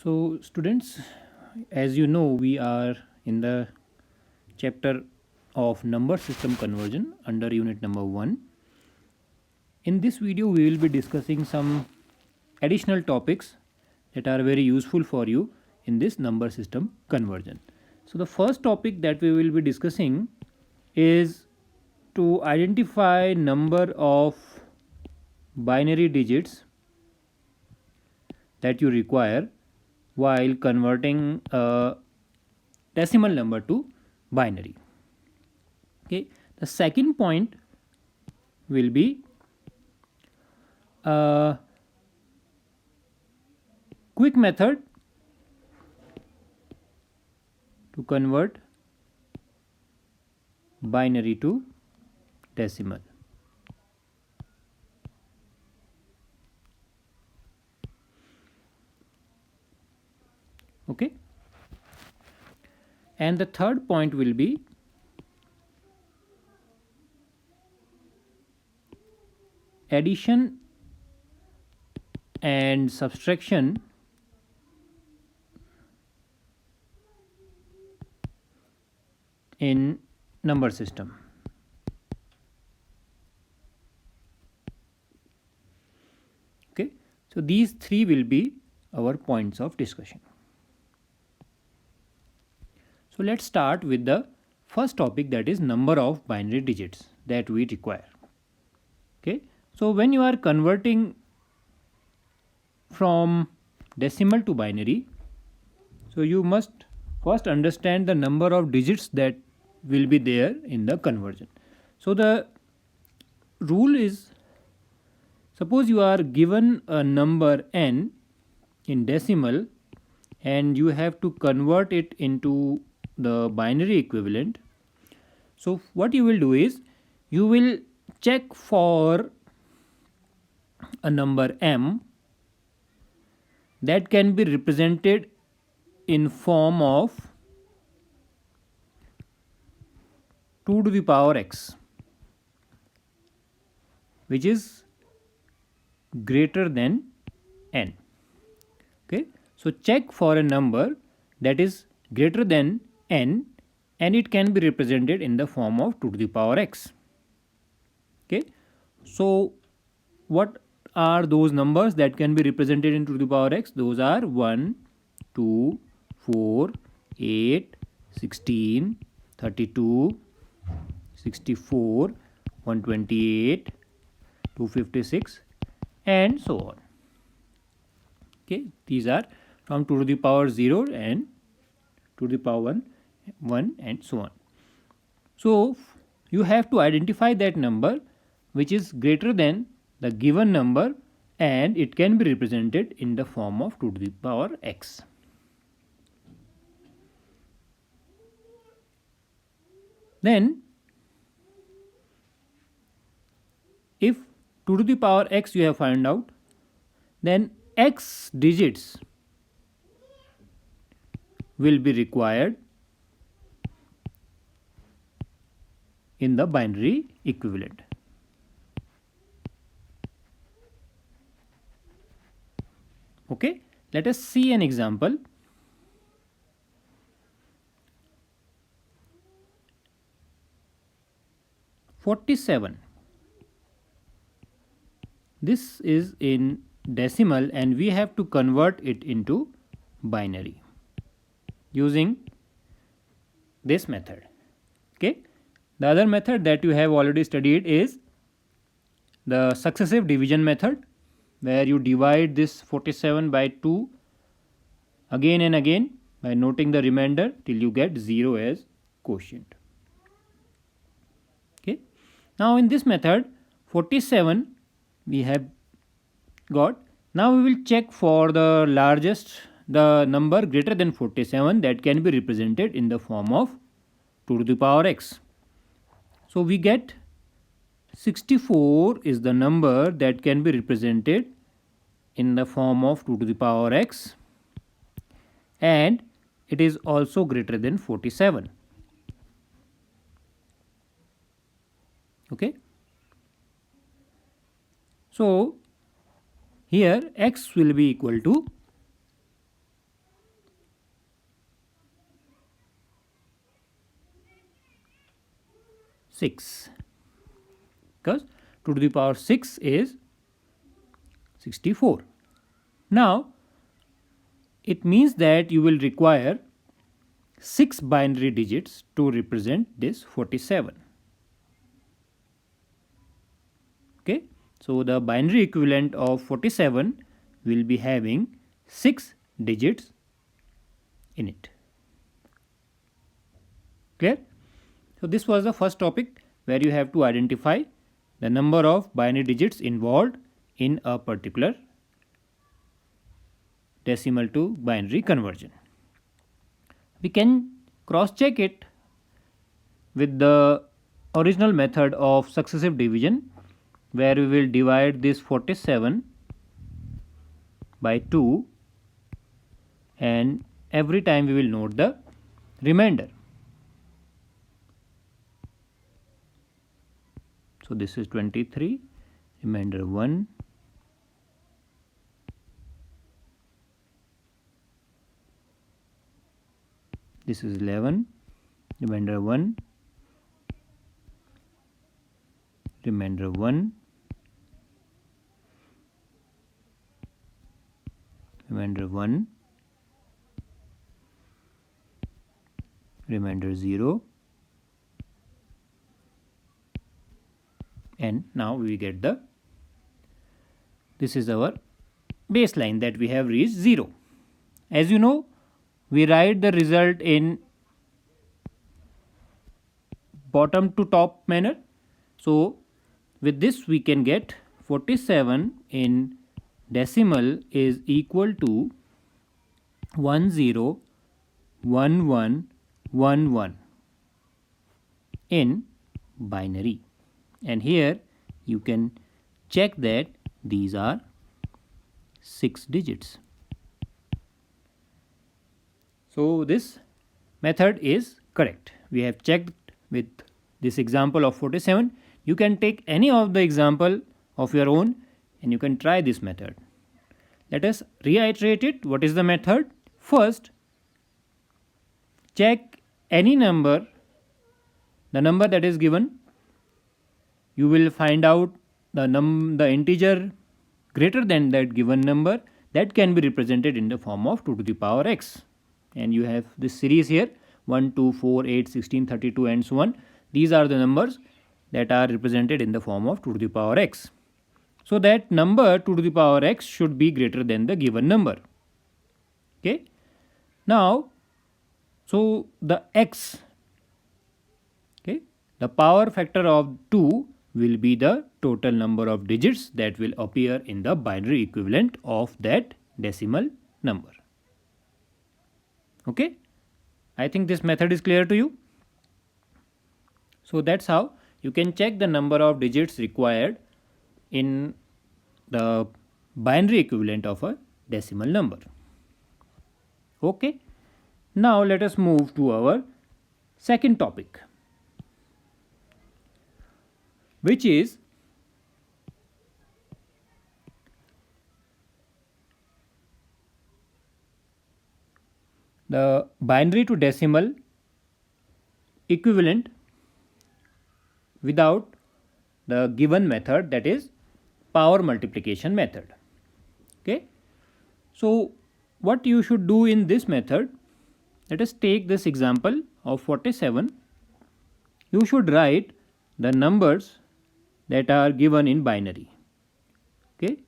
So, students, as you know, we are in the chapter of number system conversion under unit number 1. In this video, we will be discussing some additional topics that are very useful for you in this number system conversion. So, the first topic that we will be discussing is to identify number of binary digits that you require while converting a decimal number to binary. Okay, the second point will be a quick method to convert binary to decimal. Okay, and the third point will be addition and subtraction in number system. Okay, so these three will be our points of discussion. So let's start with the first topic, that is number of binary digits that we require. Okay, so when you are converting from decimal to binary, so you must first understand the number of digits that will be there in the conversion. So the rule is, suppose you are given a number n in decimal and you have to convert it into the binary equivalent. So what you will do is, you will check for a number m that can be represented in form of 2 to the power x, which is greater than n. Okay, so check for a number that is greater than n and it can be represented in the form of 2 to the power x. Okay, so what are those numbers that can be represented in 2 to the power x? Those are 1, 2, 4, 8, 16, 32, 64, 128, 256 and so on. Okay, these are from 2 to the power 0 and 2 to the power 1 and so on. So you have to identify that number which is greater than the given number and it can be represented in the form of 2 to the power x. Then if 2 to the power x you have found out, then x digits will be required in the binary equivalent. Okay, let us see an example. "47". This is in decimal and we have to convert it into binary using this method. Okay, the other method that you have already studied is the successive division method, where you divide this 47 by 2 again and again by noting the remainder till you get 0 as quotient. Okay, now in this method 47 we have got. Now we will check for the number greater than 47 that can be represented in the form of 2 to the power x. So we get 64 is the number that can be represented in the form of 2 to the power x and it is also greater than 47. Okay, so here x will be equal to 6, because 2 to the power 6 is 64. Now it means that you will require 6 binary digits to represent this 47. Okay, so the binary equivalent of 47 will be having 6 digits in it. Clear? So this was the first topic where you have to identify the number of binary digits involved in a particular decimal to binary conversion. We can cross check it with the original method of successive division, where we will divide this 47 by 2 and every time we will note the remainder. So this is 23, remainder 1, this is 11, remainder 1, remainder 1, remainder 1, remainder 0, and now we get this is our baseline that we have reached 0. As you know, we write the result in bottom to top manner. So with this we can get 47 in decimal is equal to 101111 in binary, and here you can check that these are 6 digits. So this method is correct. We have checked with this example of 47. You can take any of the example of your own and you can try this method. Let us reiterate it. What is the method? First, check any number, the number that is given. You will find out the integer greater than that given number that can be represented in the form of 2 to the power x. And you have this series here 1, 2, 4, 8, 16, 32 and so on. These are the numbers that are represented in the form of 2 to the power x. So that number 2 to the power x should be greater than the given number. Okay. Now, so the x, okay, the power factor of 2 will be the total number of digits that will appear in the binary equivalent of that decimal number. Okay, I think this method is clear to you. So that's how you can check the number of digits required in the binary equivalent of a decimal number. Okay, now let us move to our second topic, which is the binary to decimal equivalent without the given method, that is power multiplication method. Okay, so what you should do in this method, let us take this example of 47. You should write the numbers that are given in binary. Okay,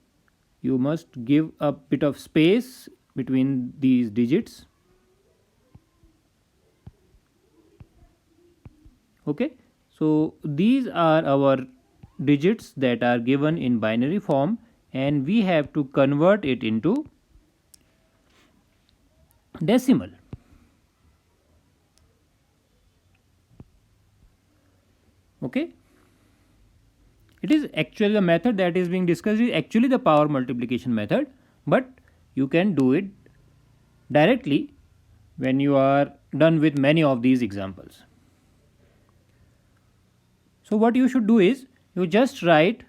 you must give a bit of space between these digits. Okay, so these are our digits that are given in binary form and we have to convert it into decimal. Okay, it is actually the method that is being discussed is actually the power multiplication method, but you can do it directly when you are done with many of these examples. So what you should do is you just write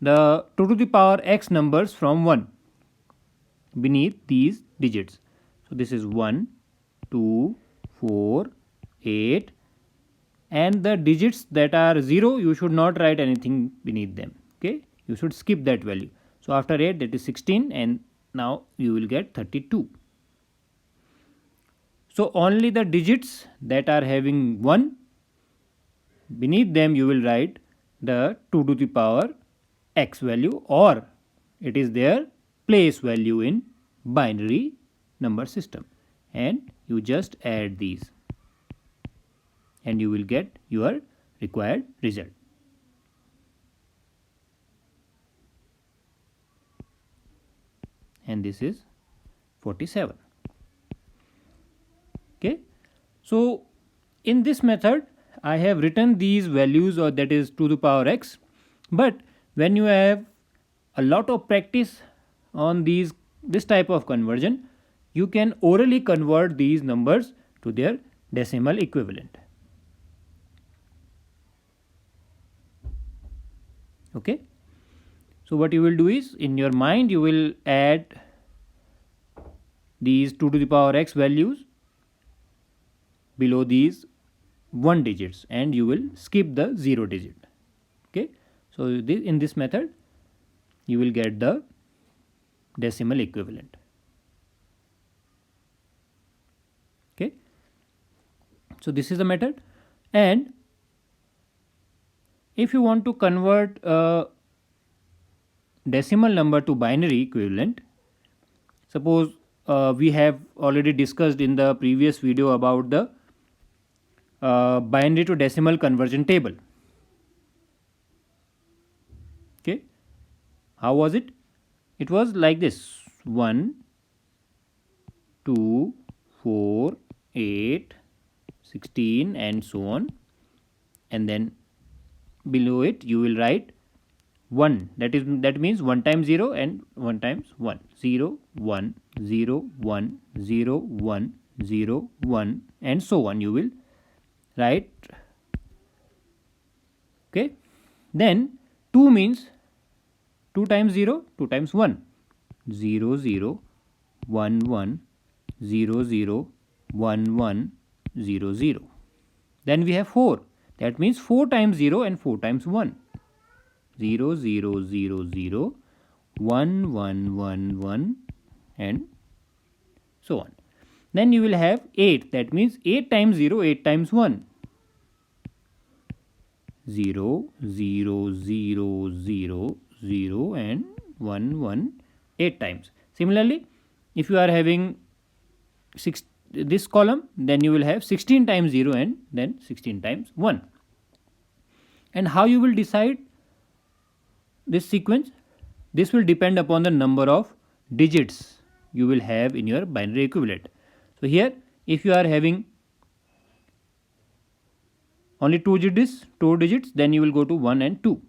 the 2 to the power x numbers from 1 beneath these digits. So this is 1, 2, 4, 8, and the digits that are 0, you should not write anything beneath them. Okay, you should skip that value. So after 8, that is 16, and now you will get 32. So only the digits that are having 1, beneath them you will write the 2 to the power x value, or it is their place value in binary number system, and you just add these and you will get your required result. And this is 47. Okay, so in this method I have written these values, or that is 2 to the power x, but when you have a lot of practice on this type of conversion, you can orally convert these numbers to their decimal equivalent. Okay, so what you will do is, in your mind you will add these 2 to the power x values below these 1 digits, and you will skip the 0 digit. Okay, so in this method you will get the decimal equivalent. Okay, so this is the method. And if you want to convert a decimal number to binary equivalent, suppose we have already discussed in the previous video about the binary to decimal conversion table. Okay, how was it? It was like this: 1, 2, 4, 8, 16, and so on. And then below it you will write 1, that means 1 times 0 and 1 times 1, 0, 1, 0, 1, 0, 1, 0, 1, and so on you will write. Okay, then 2 means 2 times 0, 2 times 1, 0, 0, 1, 1, 0, 0, 1, 1, 0, 0. Then we have 4, that means 4 times 0 and 4 times 1, 0, 0, 0, 0, 1, 1, 1, 1, and so on. Then you will have 8, that means 8 times 0, 8 times 1, 0, 0, 0, 0, 0, and 1, 1, 8 times. Similarly, if you are having this column, then you will have 16 times 0 and then 16 times 1. And how you will decide this sequence? This will depend upon the number of digits you will have in your binary equivalent. So here, if you are having only 2 digits, then you will go to 1 and 2.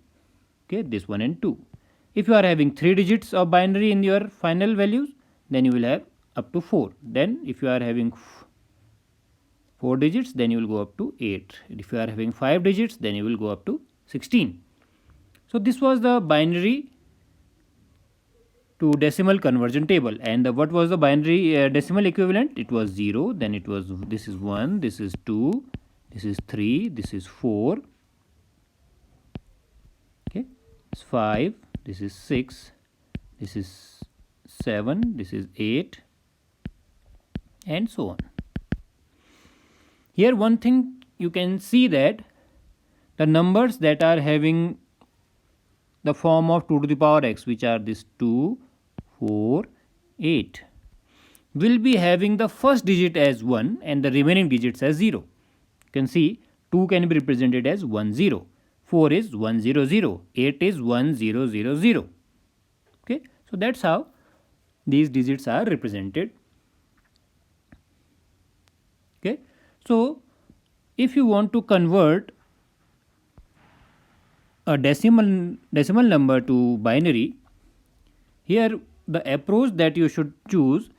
Okay, this 1 and 2. If you are having 3 digits of binary in your final values, then you will have up to 4. Then if you are having 4 digits, then you will go up to 8. If you are having 5 digits, then you will go up to 16. So this was the binary to decimal conversion table. And what was the binary decimal equivalent? It was 0, then it was, this is 1, this is 2, this is 3, this is 4, okay, it's 5, this is 6, this is 7, this is 8, and so on. Here one thing you can see, that the numbers that are having the form of 2 to the power x, which are this 2, 4, 8, will be having the first digit as 1 and the remaining digits as 0. You can see 2 can be represented as 1, 0, 4 is 1, 0, 0, 8 is 1, 0, 0, 0. Okay, so that's how these digits are represented. Okay, so if you want to convert a decimal number to binary, here the approach that you should choose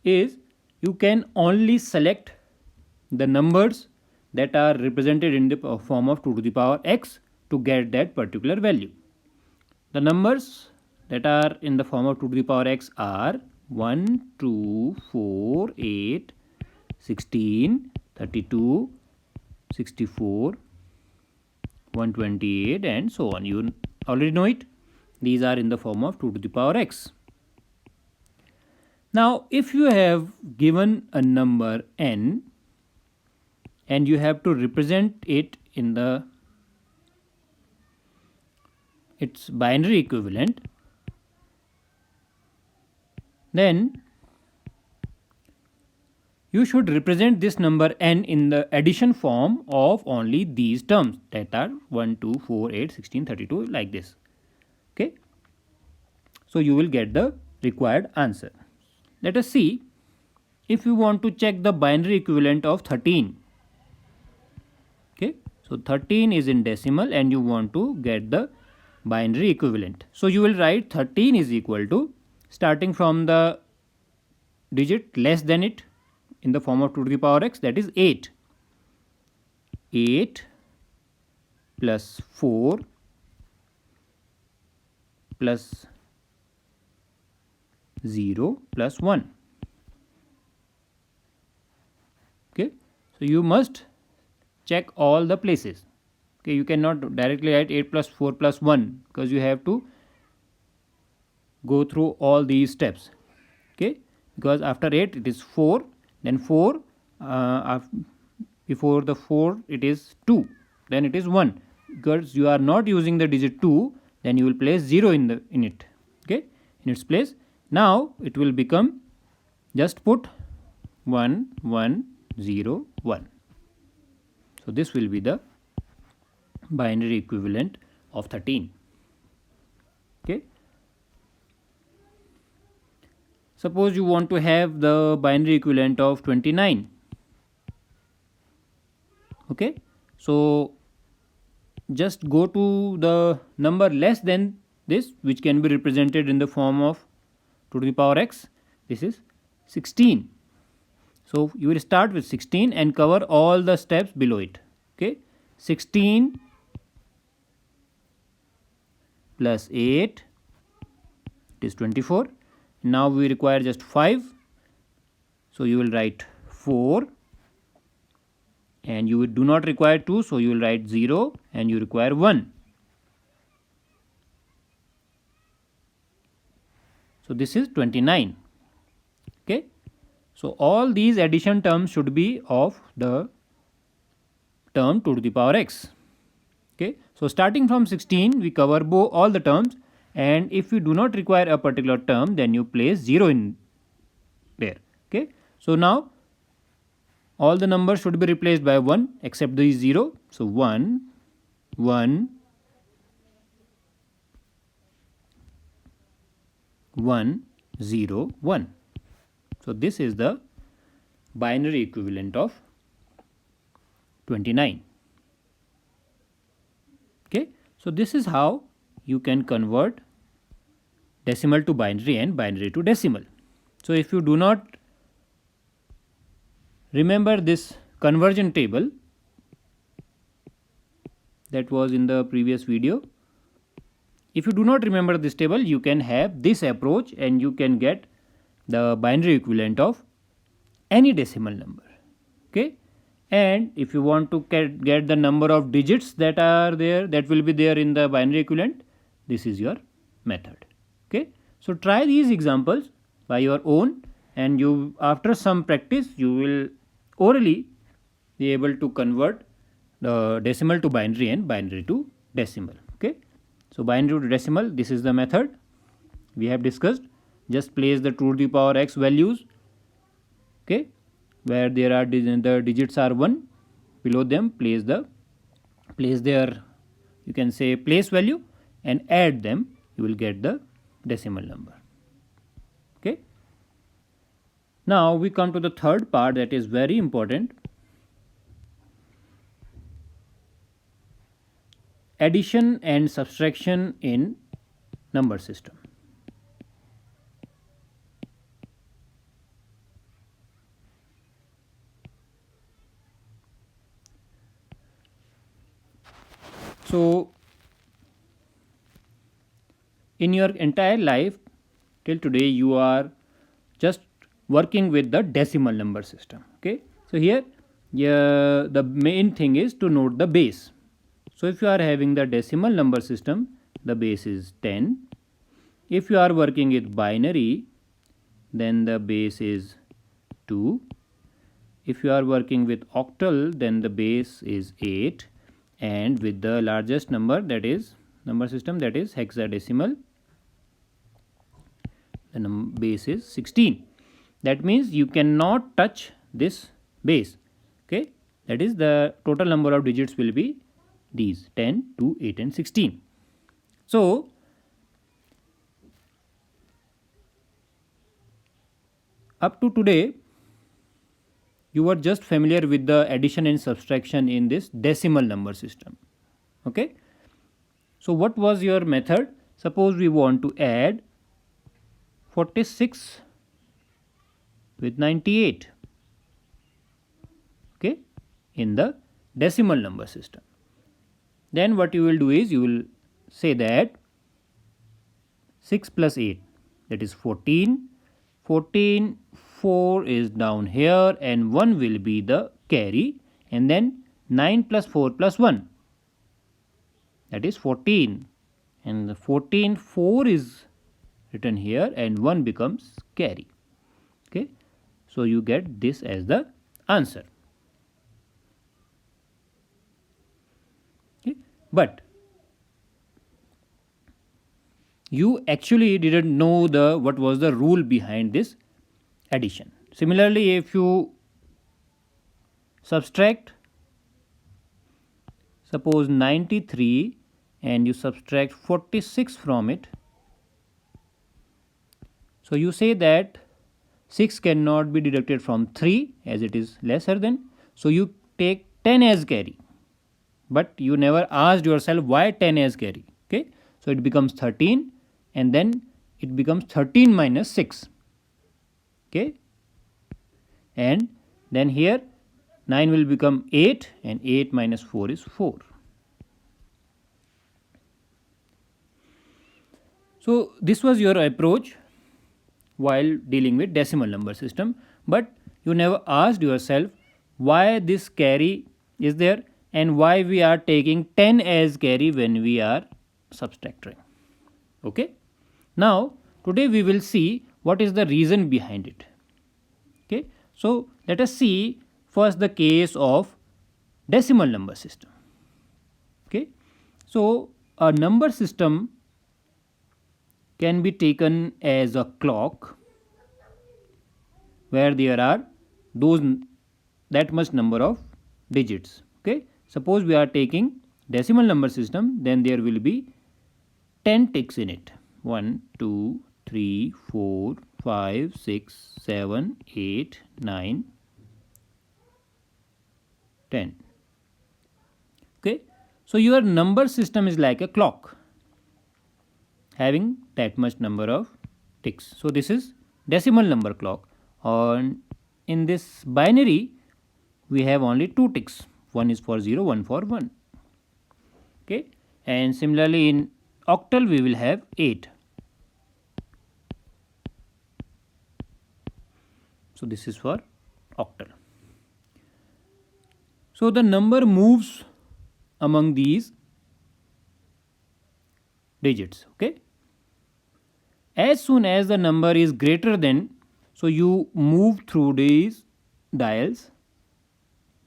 is, you can only select the numbers that are represented in the form of 2 to the power x to get that particular value. The numbers that are in the form of 2 to the power x are 1, 2, 4, 8, 16, 32, 64, 128 and so on. You already know it. These are in the form of 2 to the power x. Now if you have given a number n and you have to represent it in its binary equivalent, then you should represent this number n in the addition form of only these terms, that are 1, 2, 4, 8, 16, 32, like this. Okay. So you will get the required answer. Let us see if you want to check the binary equivalent of 13. Okay. So 13 is in decimal and you want to get the binary equivalent. So you will write 13 is equal to, starting from the digit less than it in the form of 2 to the power x, that is 8. 8 plus 4 plus 0 plus 1. Okay. So you must check all the places. Okay. You cannot directly write 8 plus 4 plus 1 because you have to go through all these steps. Okay. Because after 8 it is 4, then 4, before the 4 it is 2, then it is 1. Because you are not using the digit 2, then you will place 0 in it. Okay, in its place. Now it will become, just put 1, 1, 0, 1. So this will be the binary equivalent of 13. Okay. Suppose you want to have the binary equivalent of 29. Okay. So just go to the number less than this, which can be represented in the form of 2 to the power x. This is 16. So you will start with 16 and cover all the steps below it. Okay. 16 plus 8, it is 24. Now we require just 5. So you will write 4 and you do not require 2, so you will write 0 and you require 1. So this is 29. Okay. So all these addition terms should be of the term 2 to the power x. Okay. So starting from 16 we cover all the terms, and if you do not require a particular term, then you place 0 in there. Okay. So now all the numbers should be replaced by 1 except the 0. So 1, 1, 1, 0, 1. So this is the binary equivalent of 29. Okay. So this is how you can convert decimal to binary and binary to decimal. So if you do not remember this conversion table that was in the previous video, if you do not remember this table, you can have this approach and you can get the binary equivalent of any decimal number. Okay. And if you want to get the number of digits that are there, that will be there in the binary equivalent, this is your method. Okay. So try these examples by your own, and you, after some practice, you will orally be able to convert the decimal to binary and binary to decimal. Okay. So binary to decimal, this is the method we have discussed. Just place the 2 to the power x values. Okay. Where there are the digits are 1, below them place their, you can say, place value, and add them, you will get the decimal number. Okay. Now we come to the third part that is very important. Addition and subtraction in number system. So in your entire life till today, you are just working with the decimal number system. Okay. So here the main thing is to note the base. So if you are having the decimal number system, the base is 10. If you are working with binary, then the base is 2. If you are working with octal, then the base is 8. And with the largest number, that is number system, that is hexadecimal, the base is 16. That means you cannot touch this base. Okay, that is the total number of digits will be these 10, 2, 8 and 16. So up to today you were just familiar with the addition and subtraction in this decimal number system. Okay, so what was your method? Suppose we want to add 46 with 98, okay, in the decimal number system. Then what you will do is you will say that 6 plus 8, that is 14. 14, 4 is down here and 1 will be the carry, and then 9 plus 4 plus 1, that is 14, and the 14, 4 is written here and 1 becomes carry. Okay, so you get this as the answer. Okay, but you actually didn't know what was the rule behind this addition. Similarly, if you subtract, suppose 93 and you subtract 46 from it, so you say that 6 cannot be deducted from 3 as it is lesser than, so you take 10 as carry, but you never asked yourself why 10 as carry. Okay, so it becomes 13 and then it becomes 13 minus 6. Okay, and then here 9 will become 8 and 8 minus 4 is 4. So this was your approach while dealing with decimal number system, but you never asked yourself why this carry is there and why we are taking 10 as carry when we are subtracting. Okay, now today we will see what is the reason behind it. Okay, so let us see first the case of decimal number system. Okay, so a number system can be taken as a clock where there are that much number of digits. Okay, suppose we are taking decimal number system, then there will be 10 ticks in it. 1, 2, 3, 4, 5, 6, 7, 8, 9, 10. Okay, so your number system is like a clock having that much number of ticks. So this is decimal number clock, and in this binary we have only 2 ticks. One is for 0, one for 1. Okay, and similarly in octal we will have 8. So this is for octal. So the number moves among these digits. Okay, as soon as the number is greater than, so you move through these dials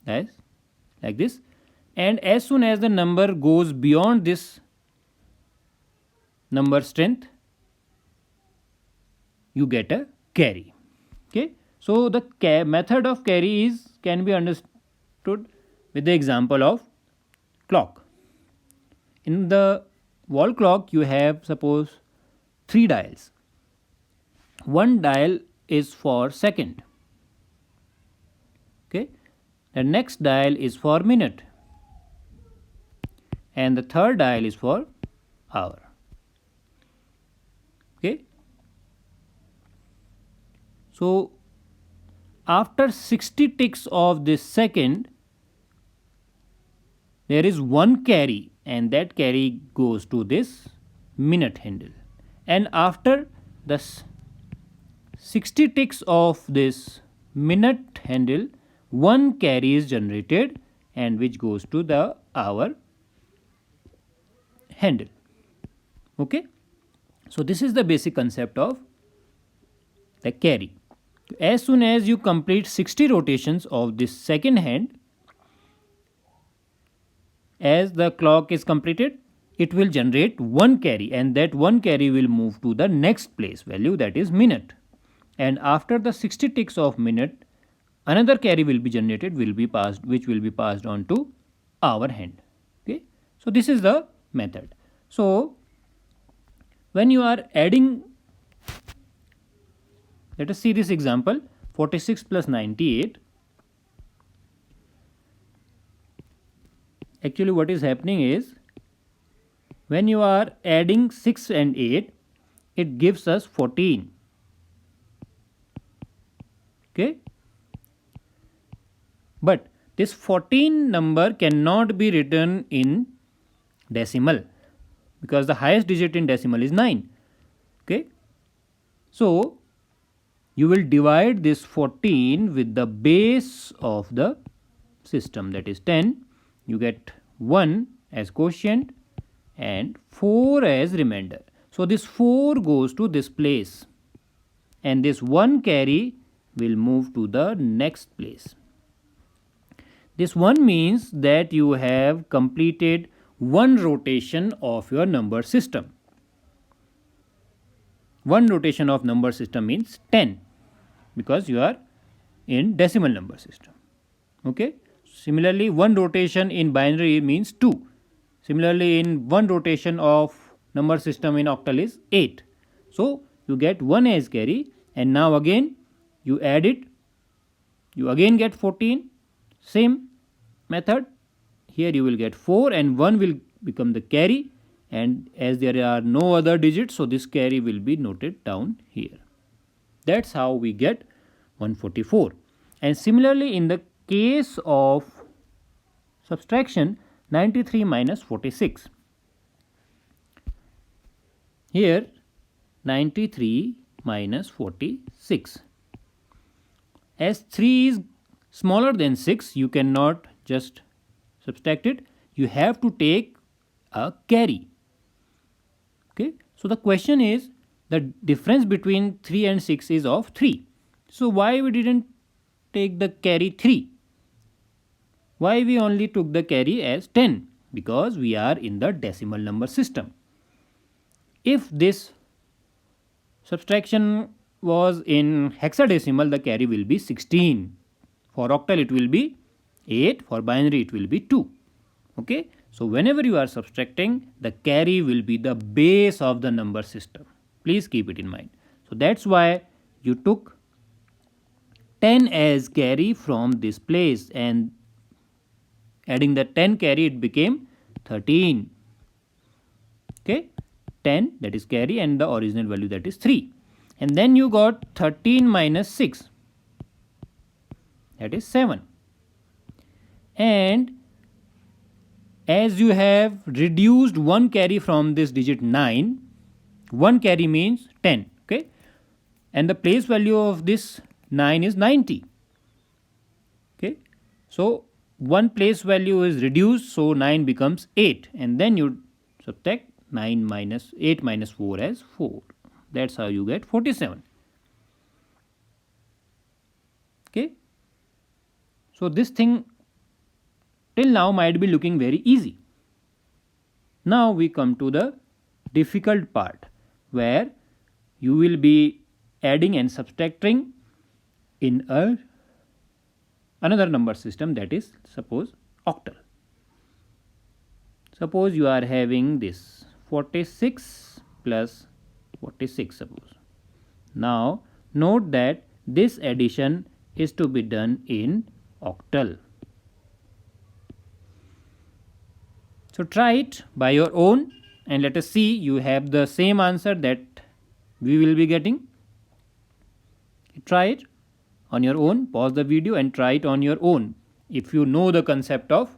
like this, and as soon as the number goes beyond this number strength, you get a carry. Okay, so the method of carry can be understood with the example of clock. In the wall clock you have suppose 3 dials. One dial is for second. Okay, the next dial is for minute, and the third dial is for hour. Okay, so after 60 ticks of this second, there is one carry, and that carry goes to this minute handle, and after the 60 ticks of this minute handle, one carry is generated and which goes to the hour handle. Okay, so this is the basic concept of the carry. As soon as you complete 60 rotations of this second hand, as the clock is completed, it will generate one carry, and that one carry will move to the next place value, that is minute. And after the 60 ticks of minute, another carry will be generated, which will be passed on to our hand. Okay, so this is the method. So when you are adding, let us see this example, 46 plus 98. Actually what is happening is, when you are adding 6 and 8, it gives us 14. Okay, but this 14 number cannot be written in decimal, because the highest digit in decimal is 9. Okay, so you will divide this 14 with the base of the system, that is 10. You get 1 as quotient and 4 as remainder. So this 4 goes to this place, and this 1 carry will move to the next place. This 1 means that you have completed one rotation of your number system. One rotation of number system means 10, because you are in decimal number system. Okay, similarly one rotation in binary means 2. Similarly, in one rotation of number system in octal is 8. So you get 1 as carry, and now again you add it, you again get 14. Same method, here you will get 4 and 1 will become the carry, and as there are no other digits, so this carry will be noted down here. That's how we get 144. And similarly in the case of subtraction, 93 minus 46. Here 93 minus 46. As 3 is smaller than 6, you cannot just subtract it. You have to take a carry. Okay, so the question is, the difference between 3 and 6 is of 3. So why we didn't take the carry 3? Why we only took the carry as 10? Because we are in the decimal number system. If this subtraction was in hexadecimal, the carry will be 16. For octal it will be 8, for binary it will be 2. Okay, so whenever you are subtracting, the carry will be the base of the number system. Please keep it in mind. So that's why you took 10 as carry from this place, and adding the 10 carry, it became 13. Okay, 10, that is carry, and the original value, that is 3. And then you got 13 minus 6, that is 7. And as you have reduced one carry from this digit 9, one carry means 10. Okay, and the place value of this 9 is 90. Okay, so one place value is reduced, so 9 becomes 8, and then you subtract 9 minus 8 minus 4 as 4. That's how you get 47. Okay, so this thing till now might be looking very easy. Now we come to the difficult part, where you will be adding and subtracting in another number system, that is suppose octal. Suppose you are having this 46 plus 46, suppose. Now note that this addition is to be done in octal. So try it by your own, and let us see you have the same answer that we will be getting. Try it on your own, pause the video and try it on your own if you know the concept of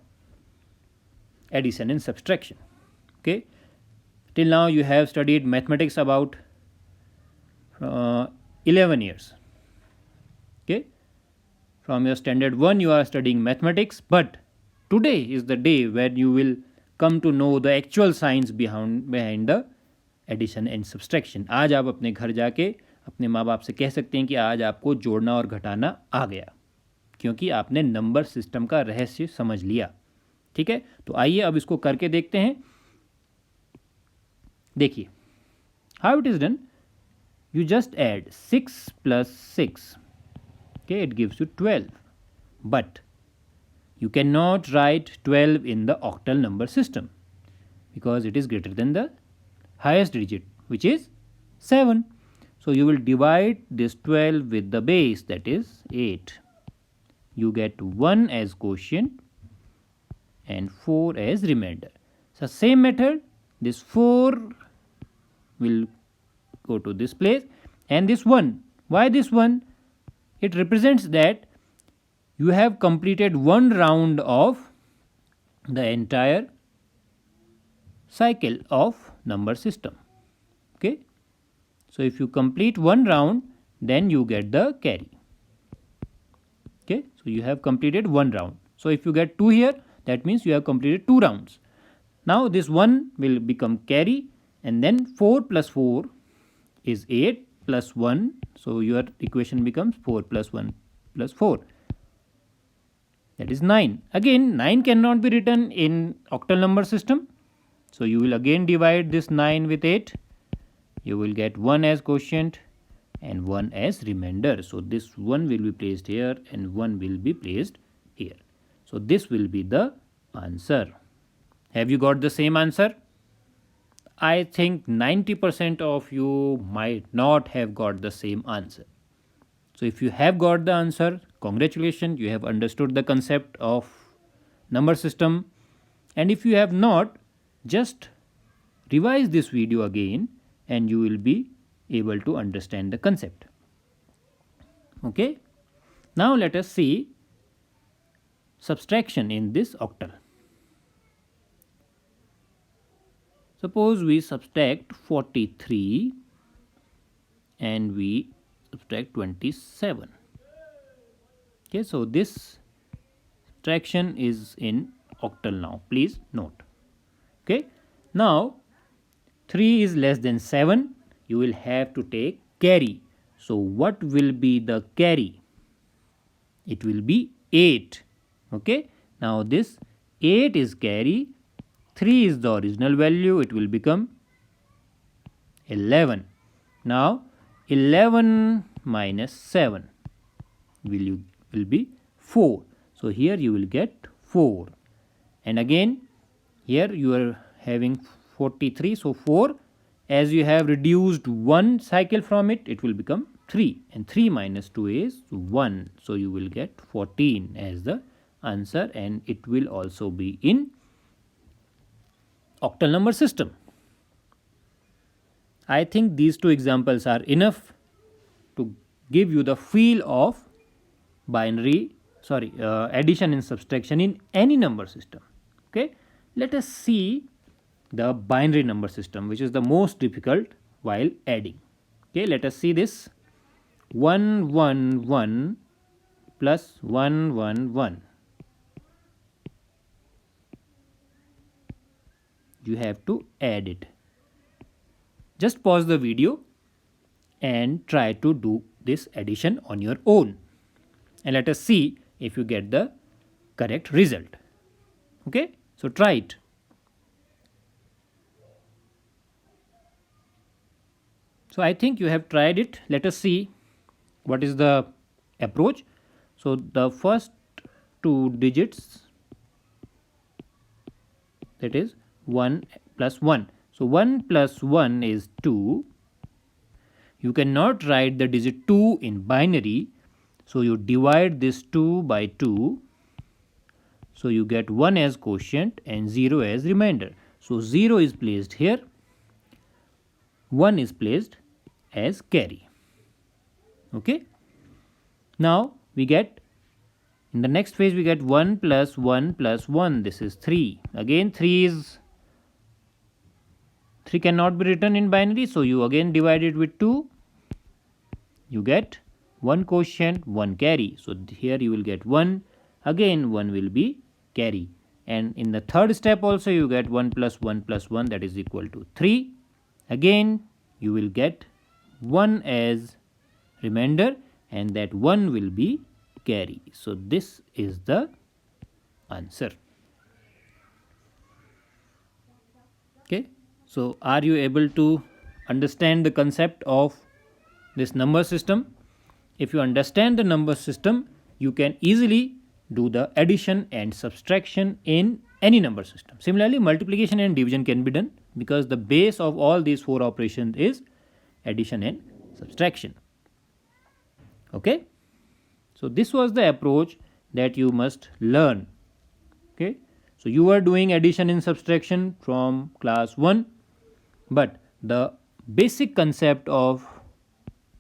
addition and subtraction. Okay, till now you have studied mathematics about 11 years. Okay, from your standard 1 you are studying mathematics, but today is the day when you will come to know the actual science behind the addition and subtraction. आज आप अपने घर जाके अपने माँ बाप से कह सकते हैं कि आज आपको जोड़ना और घटाना आ गया, क्योंकि आपने नंबर सिस्टम का रहस्य समझ लिया. ठीक है, तो आइए अब इसको करके देखते हैं. देखिए how it is done. You just add 6 + 6. Okay, it gives you 12, but you cannot write 12 in the octal number system because it is greater than the highest digit, which is 7. So you will divide this 12 with the base, that is 8. You get 1 as quotient and 4 as remainder. So same method, this 4 will go to this place, and this 1. Why this 1? It represents that you have completed one round of the entire cycle of number system. Okay, so if you complete one round, then you get the carry. Okay, so you have completed one round. So if you get 2 here, that means you have completed 2 rounds. Now this 1 will become carry, and then 4 plus 4 is 8 plus 1. So your equation becomes 4 plus 1 plus 4. That is 9. Again, 9 cannot be written in octal number system. So you will again divide this 9 with 8. You will get 1 as quotient and 1 as remainder. So this 1 will be placed here and 1 will be placed here. So this will be the answer. Have you got the same answer? I think 90% of you might not have got the same answer. So if you have got the answer, congratulations, you have understood the concept of number system. And if you have not, just revise this video again and you will be able to understand the concept. Okay, now let us see subtraction in this octal. Suppose we subtract 43 and we subtract 27. Okay, so this subtraction is in octal now. Please note. Okay, now 3 is less than 7. You will have to take carry. So what will be the carry? It will be 8. Okay, now this 8 is carry. 3 is the original value, it will become 11. Now 11 minus 7 will be 4. So here you will get 4. And again here you are having 43. So 4, as you have reduced one cycle from it, it will become 3. And 3 minus 2 is 1. So you will get 14 as the answer, and it will also be in octal number system. I think these 2 examples are enough to give you the feel of addition and subtraction in any number system. Okay, let us see the binary number system, which is the most difficult while adding. Okay, let us see this. 111 plus 111. You have to add it. Just pause the video and try to do this addition on your own, and let us see if you get the correct result. Okay, so try it. So I think you have tried it. Let us see what is the approach. So the first 2 digits, that is 1 plus 1. So 1 plus 1 is 2. You cannot write the digit 2 in binary. So you divide this 2 by 2. So you get 1 as quotient and 0 as remainder. So 0 is placed here. 1 is placed as carry. Okay. Now we get, in the next phase we get 1 plus 1 plus 1. This is 3. Again 3 cannot be written in binary. So you again divide it with 2. You get 1 quotient, 1 carry. So here you will get 1. Again 1 will be carry. and in the third step also you get 1 plus 1 plus 1, that is equal to 3. Again you will get 1 as remainder and that 1 will be carry. So this is the answer. Okay, so are you able to understand the concept of this number system? If you understand the number system, you can easily do the addition and subtraction in any number system. Similarly, multiplication and division can be done because the base of all these 4 operations is addition and subtraction. Okay, so this was the approach that you must learn. Okay, so you are doing addition and subtraction from class 1, but the basic concept of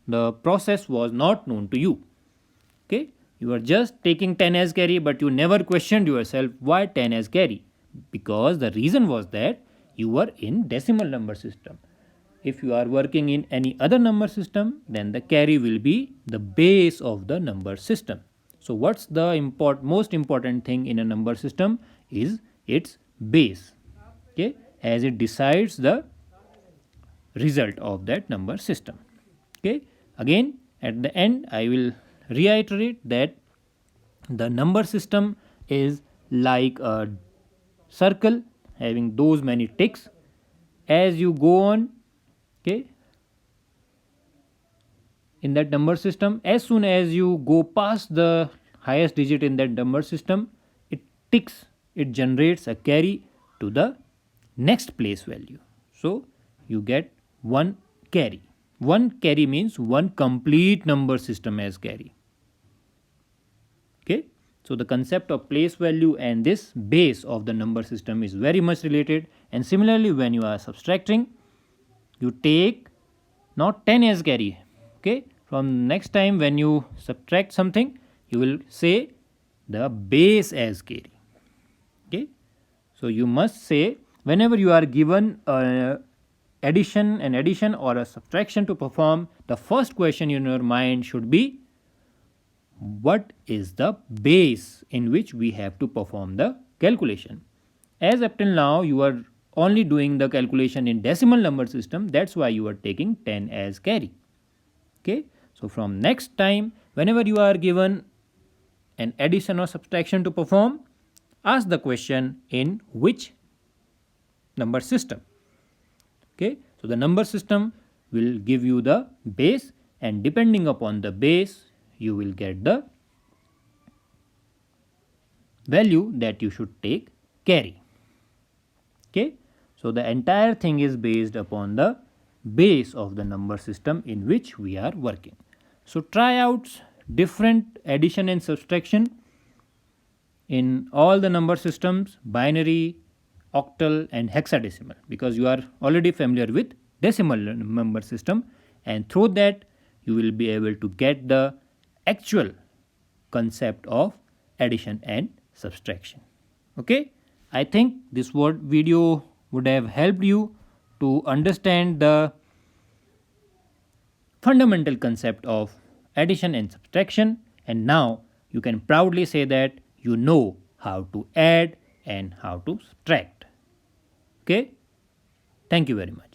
the process was not known to you. Okay, you are just taking 10 as carry, but you never questioned yourself why 10 as carry, because the reason was that you were in decimal number system. If you are working in any other number system, then the carry will be the base of the number system. So what's the most important thing in a number system is its base, okay, as it decides the result of that number system. Okay, again at the end I will reiterate that the number system is like a circle having those many ticks. As you go on, okay, in that number system, as soon as you go past the highest digit in that number system, it ticks, it generates a carry to the next place value. So you get one carry. One carry means one complete number system as carry. Okay, so the concept of place value and this base of the number system is very much related. And similarly, when you are subtracting, you take not 10 as carry. Okay, from next time when you subtract something, you will say the base as carry. Okay, so you must say whenever you are given an addition or a subtraction to perform, the first question in your mind should be what is the base in which we have to perform the calculation. As up till now you are only doing the calculation in decimal number system, that's why you are taking 10 as carry. Okay, so from next time whenever you are given an addition or subtraction to perform, ask the question in which number system. Okay, so the number system will give you the base, and depending upon the base you will get the value that you should take carry. Okay, so the entire thing is based upon the base of the number system in which we are working. So try out different addition and subtraction in all the number systems, binary, octal and hexadecimal, because you are already familiar with decimal number system, and through that you will be able to get the actual concept of addition and subtraction. Okay, I think this video would have helped you to understand the fundamental concept of addition and subtraction, and now you can proudly say that you know how to add and how to subtract. Okay, thank you very much.